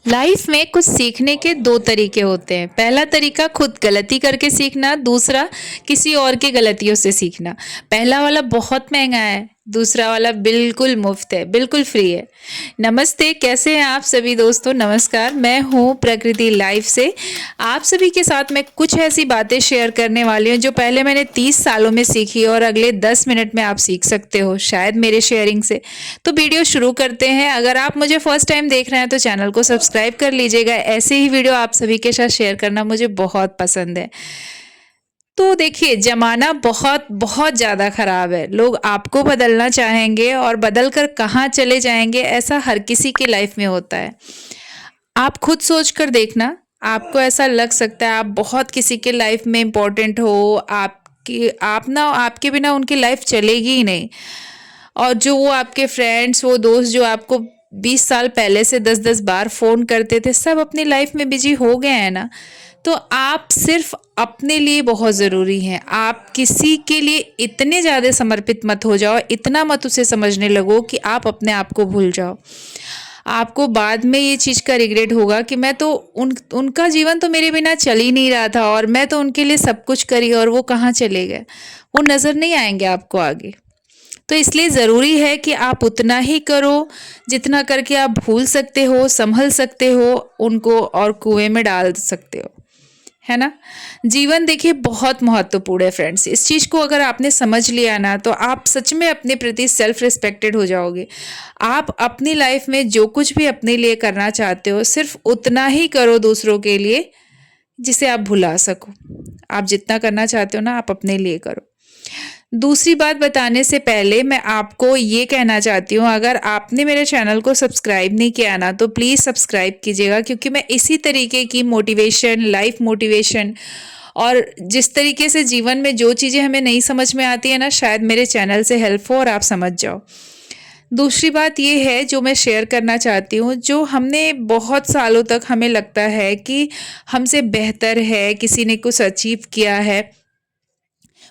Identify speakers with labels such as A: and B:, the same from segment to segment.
A: Life में कुछ सीखने के दो तरीके होते हैं। पहला तरीका खुद गलती करके सीखना, दूसरा किसी और की गलतियों से सीखना। पहला वाला बहुत महंगा है, दूसरा वाला बिल्कुल मुफ्त है, बिल्कुल फ्री है। नमस्ते, कैसे हैं आप सभी दोस्तों? नमस्कार, मैं हूँ प्रकृति लाइफ से। आप सभी के साथ मैं कुछ ऐसी बातें शेयर करने वाली हूँ जो पहले मैंने 30 सालों में सीखी और अगले 10 मिनट में आप सीख सकते हो शायद मेरे शेयरिंग से। तो वीडियो शुरू करते हैं। अगर आप मुझे फर्स्ट टाइम देख रहे हैं तो चैनल को सब्सक्राइब कर लीजिएगा। ऐसे ही वीडियो आप सभी के साथ शेयर करना मुझे बहुत पसंद है। तो देखिए, ज़माना बहुत बहुत ज़्यादा ख़राब है। लोग आपको बदलना चाहेंगे और बदल कर कहाँ चले जाएंगे, ऐसा हर किसी की लाइफ में होता है। आप खुद सोच कर देखना, आपको ऐसा लग सकता है आप बहुत किसी के लाइफ में इम्पोर्टेंट हो, आपके बिना उनकी लाइफ चलेगी ही नहीं। और जो वो आपके फ्रेंड्स, वो दोस्त जो आपको 20 साल पहले से 10-10 बार फ़ोन करते थे, सब अपनी लाइफ में बिजी हो गए हैं ना। तो आप सिर्फ अपने लिए बहुत ज़रूरी हैं। आप किसी के लिए इतने ज़्यादा समर्पित मत हो जाओ, इतना मत उसे समझने लगो कि आप अपने आप को भूल जाओ। आपको बाद में ये चीज़ का रिग्रेट होगा कि मैं तो उनका जीवन तो मेरे बिना चल ही नहीं रहा था और मैं तो उनके लिए सब कुछ करी और वो कहाँ चले गए। वो नज़र नहीं आएंगे आपको आगे। तो इसलिए ज़रूरी है कि आप उतना ही करो जितना करके आप भूल सकते हो, संभल सकते हो उनको और कुएं में डाल सकते हो, है ना। जीवन देखिए बहुत महत्वपूर्ण है फ्रेंड्स। इस चीज़ को अगर आपने समझ लिया ना तो आप सच में अपने प्रति सेल्फ रिस्पेक्टेड हो जाओगे। आप अपनी लाइफ में जो कुछ भी अपने लिए करना चाहते हो सिर्फ उतना ही करो दूसरों के लिए जिसे आप भुला सको। आप जितना करना चाहते हो ना आप अपने लिए करो। दूसरी बात बताने से पहले मैं आपको ये कहना चाहती हूँ, अगर आपने मेरे चैनल को सब्सक्राइब नहीं किया ना तो प्लीज़ सब्सक्राइब कीजिएगा, क्योंकि मैं इसी तरीके की मोटिवेशन, लाइफ मोटिवेशन और जिस तरीके से जीवन में जो चीज़ें हमें नहीं समझ में आती है ना, शायद मेरे चैनल से हेल्प हो और आप समझ जाओ। दूसरी बात ये है जो मैं शेयर करना चाहती हूँ, जो हमने बहुत सालों तक हमें लगता है कि हमसे बेहतर है, किसी ने कुछ अचीव किया है,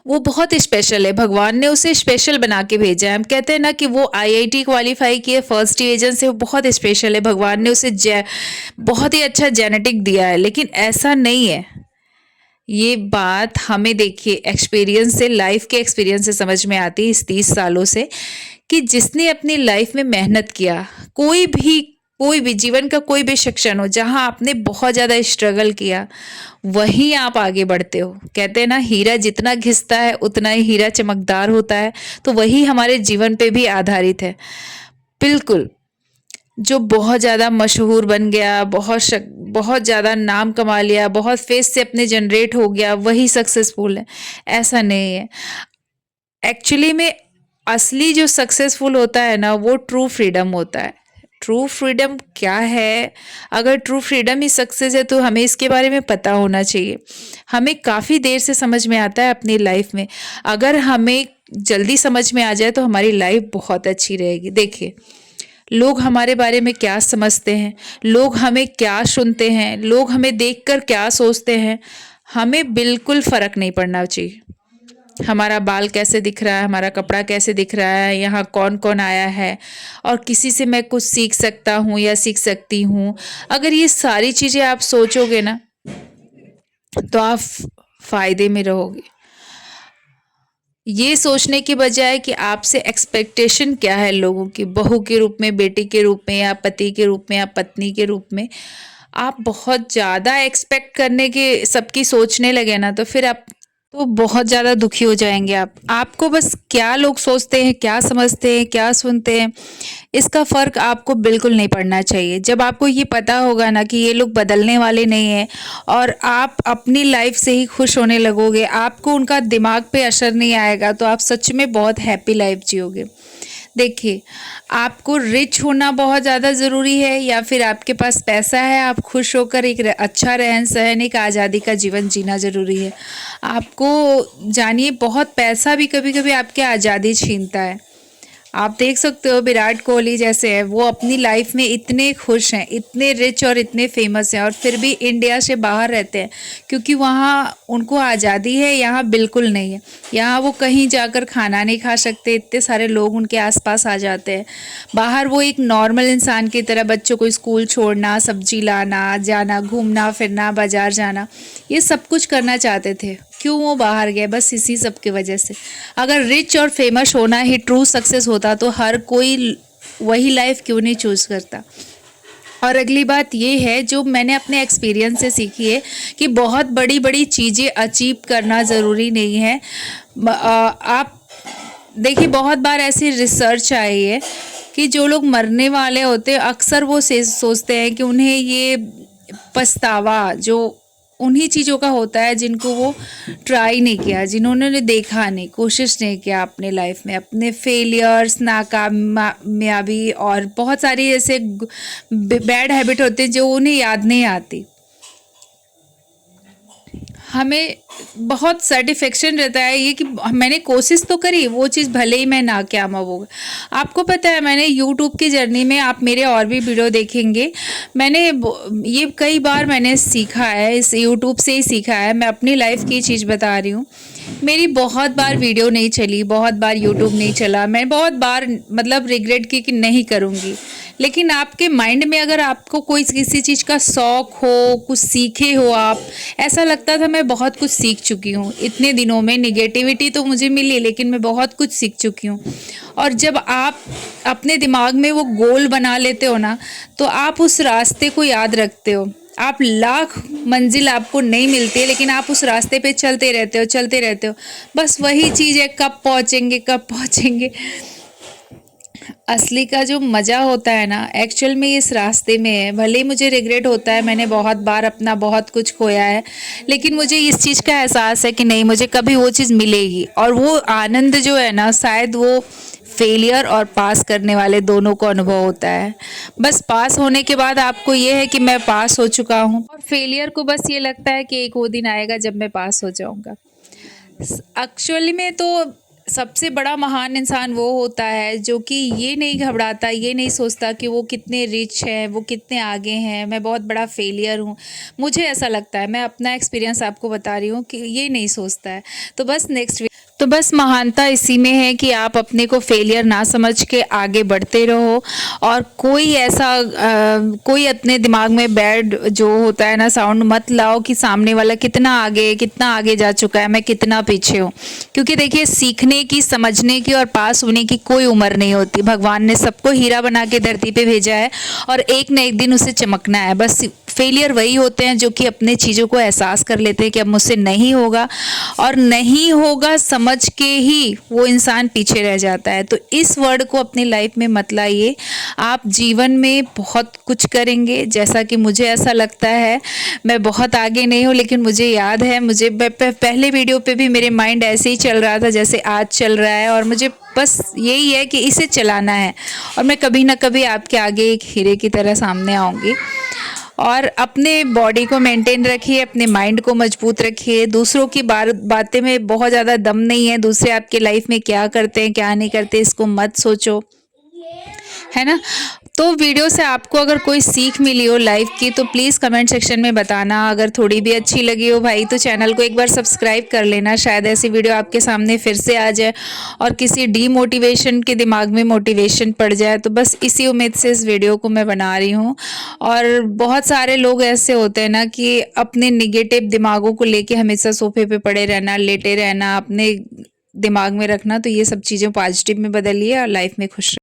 A: वो बहुत स्पेशल है। भगवान ने उसे स्पेशल बना के भेजा है। हम कहते हैं ना कि वो आईआईटी क्वालिफाई किए फर्स्ट रीजन से, वो बहुत स्पेशल है। भगवान ने उसे बहुत ही अच्छा जेनेटिक दिया है, लेकिन ऐसा नहीं है। ये बात हमें देखिए एक्सपीरियंस से, लाइफ के एक्सपीरियंस से समझ में आती है इस 30 सालों से, कि जिसने अपनी लाइफ में मेहनत किया, कोई भी जीवन का कोई भी सेक्शन हो जहां आपने बहुत ज़्यादा स्ट्रगल किया, वहीं आप आगे बढ़ते हो। कहते हैं ना, हीरा जितना घिसता है उतना ही हीरा चमकदार होता है। तो वही हमारे जीवन पे भी आधारित है। बिल्कुल। जो बहुत ज़्यादा मशहूर बन गया, बहुत ज़्यादा नाम कमा लिया, बहुत फेस से अपने जनरेट हो गया, वही सक्सेसफुल है, ऐसा नहीं है। एक्चुअली में असली जो सक्सेसफुल होता है ना, वो ट्रू फ्रीडम होता है। ट्रू फ्रीडम क्या है? अगर ट्रू फ्रीडम ही सक्सेस है तो हमें इसके बारे में पता होना चाहिए। हमें काफ़ी देर से समझ में आता है अपनी लाइफ में। अगर हमें जल्दी समझ में आ जाए तो हमारी लाइफ बहुत अच्छी रहेगी। देखिए, लोग हमारे बारे में क्या समझते हैं, लोग हमें क्या सुनते हैं, लोग हमें देखकर क्या सोचते हैं, हमें बिल्कुल फ़र्क नहीं पड़ना चाहिए। हमारा बाल कैसे दिख रहा है, हमारा कपड़ा कैसे दिख रहा है, यहाँ कौन कौन आया है और किसी से मैं कुछ सीख सकता हूँ या सीख सकती हूँ, अगर ये सारी चीज़ें आप सोचोगे ना तो आप फ़ायदे में रहोगे। ये सोचने के बजाय कि आपसे एक्सपेक्टेशन क्या है लोगों की, बहू के रूप में, बेटी के रूप में, या पति के रूप में, या पत्नी के रूप में, आप बहुत ज़्यादा एक्सपेक्ट करने के सबकी सोचने लगे ना तो फिर आप तो बहुत ज़्यादा दुखी हो जाएंगे आप। आपको बस क्या लोग सोचते हैं, क्या समझते हैं, क्या सुनते हैं, इसका फ़र्क आपको बिल्कुल नहीं पड़ना चाहिए। जब आपको ये पता होगा ना कि ये लोग बदलने वाले नहीं हैं और आप अपनी लाइफ से ही खुश होने लगोगे, आपको उनका दिमाग पे असर नहीं आएगा, तो आप सच में बहुत हैप्पी लाइफ जियोगे। देखिए, आपको रिच होना बहुत ज़्यादा ज़रूरी है या फिर आपके पास पैसा है, आप खुश होकर एक अच्छा रहन सहन, एक आज़ादी का जीवन जीना ज़रूरी है। आपको जानिए, बहुत पैसा भी कभी कभी आपकी आज़ादी छीनता है। आप देख सकते हो विराट कोहली जैसे है, वो अपनी लाइफ में इतने खुश हैं, इतने रिच और इतने फेमस हैं, और फिर भी इंडिया से बाहर रहते हैं क्योंकि वहाँ उनको आज़ादी है, यहाँ बिल्कुल नहीं है। यहाँ वो कहीं जाकर खाना नहीं खा सकते, इतने सारे लोग उनके आसपास आ जाते हैं। बाहर वो एक नॉर्मल इंसान की तरह बच्चों को स्कूल छोड़ना, सब्जी लाना, जाना, घूमना फिरना, बाजार जाना, ये सब कुछ करना चाहते थे। क्यों वो बाहर गए? बस इसी सब की वजह से। अगर रिच और फेमस होना ही ट्रू सक्सेस होता तो हर कोई वही लाइफ क्यों नहीं चूज करता। और अगली बात ये है जो मैंने अपने एक्सपीरियंस से सीखी है कि बहुत बड़ी बड़ी चीज़ें अचीव करना ज़रूरी नहीं है। आप देखिए, बहुत बार ऐसी रिसर्च आई है कि जो लोग मरने वाले होते हैं अक्सर वो सोचते हैं कि उन्हें ये पछतावा जो उन्हीं चीज़ों का होता है जिनको वो ट्राई नहीं किया, जिन्होंने देखा नहीं, कोशिश नहीं किया अपने लाइफ में, अपने फेलियर्स, नाकामयाबी और बहुत सारी ऐसे बैड हैबिट होते हैं जो उन्हें याद नहीं आती। हमें बहुत सेटिस्फेक्शन रहता है ये कि मैंने कोशिश तो करी, वो चीज़ भले ही मैं नाकामयाब हो गई। आपको पता है मैंने यूट्यूब की जर्नी में, आप मेरे और भी वीडियो देखेंगे, मैंने ये कई बार मैंने सीखा है, इस यूट्यूब से ही सीखा है। मैं अपनी लाइफ की चीज़ बता रही हूँ। मेरी बहुत बार वीडियो नहीं चली, बहुत बार यूट्यूब नहीं चला, मैं बहुत बार मतलब रिग्रेट की कि नहीं करूँगी। लेकिन आपके माइंड में अगर आपको कोई किसी चीज़ का शौक़ हो, कुछ सीखे हो आप, ऐसा लगता था मैं बहुत कुछ सीख चुकी हूँ इतने दिनों में। निगेटिविटी तो मुझे मिली लेकिन मैं बहुत कुछ सीख चुकी हूँ। और जब आप अपने दिमाग में वो गोल बना लेते हो ना, तो आप उस रास्ते को याद रखते हो। आप लाख मंजिल आपको नहीं मिलती है लेकिन आप उस रास्ते पे चलते रहते हो, चलते रहते हो। बस वही चीज़ है, कब पहुँचेंगे, कब पहुँचेंगे। असली का जो मज़ा होता है ना एक्चुअल में इस रास्ते में है। भले ही मुझे रिग्रेट होता है, मैंने बहुत बार अपना बहुत कुछ खोया है, लेकिन मुझे इस चीज़ का एहसास है कि नहीं, मुझे कभी वो चीज़ मिलेगी। और वो आनंद जो है ना, शायद वो फेलियर और पास करने वाले दोनों को अनुभव होता है। बस पास होने के बाद आपको ये है कि मैं पास हो चुका हूँ, और फेलियर को बस ये लगता है कि एक वो दिन आएगा जब मैं पास हो जाऊँगा। एक्चुअली में तो सबसे बड़ा महान इंसान वो होता है जो कि ये नहीं घबराता, ये नहीं सोचता कि वो कितने रिच हैं, वो कितने आगे हैं, मैं बहुत बड़ा फेलियर हूँ। मुझे ऐसा लगता है, मैं अपना एक्सपीरियंस आपको बता रही हूँ कि ये नहीं सोचता है। तो बस महानता इसी में है कि आप अपने को फेलियर ना समझ के आगे बढ़ते रहो, और कोई अपने दिमाग में बैड जो होता है ना साउंड मत लाओ कि सामने वाला कितना आगे जा चुका है, मैं कितना पीछे हूँ। क्योंकि देखिए, सीखने की, समझने की और पास होने की कोई उम्र नहीं होती। भगवान ने सबको हीरा बना के धरती पे भेजा है और एक न एक दिन उसे चमकना है। बस फेलियर वही होते हैं जो कि अपने चीज़ों को एहसास कर लेते हैं कि अब मुझसे नहीं होगा, और नहीं होगा समझ के ही वो इंसान पीछे रह जाता है। तो इस वर्ड को अपनी लाइफ में मत लाइए। आप जीवन में बहुत कुछ करेंगे, जैसा कि मुझे ऐसा लगता है। मैं बहुत आगे नहीं हूँ लेकिन मुझे याद है, मुझे पहले वीडियो पे भी मेरे माइंड ऐसे ही चल रहा था जैसे आज चल रहा है, और मुझे बस यही है कि इसे चलाना है, और मैं कभी ना कभी आपके आगे एक हीरे की तरह सामने आऊँगी। और अपने बॉडी को मेंटेन रखिए, अपने माइंड को मजबूत रखिए। दूसरों की बातें में बहुत ज़्यादा दम नहीं है। दूसरे आपके लाइफ में क्या करते हैं, क्या नहीं करते, इसको मत सोचो, है ना। तो वीडियो से आपको अगर कोई सीख मिली हो लाइफ की तो प्लीज़ कमेंट सेक्शन में बताना। अगर थोड़ी भी अच्छी लगी हो भाई तो चैनल को एक बार सब्सक्राइब कर लेना, शायद ऐसी वीडियो आपके सामने फिर से आ जाए और किसी डीमोटिवेशन के दिमाग में मोटिवेशन पड़ जाए। तो बस इसी उम्मीद से इस वीडियो को मैं बना रही हूँ। और बहुत सारे लोग ऐसे होते हैं ना कि अपने निगेटिव दिमागों को लेके हमेशा सोफे पे पड़े रहना, लेटे रहना, अपने दिमाग में रखना। तो ये सब चीज़ें पॉजिटिव में बदलिए और लाइफ में खुश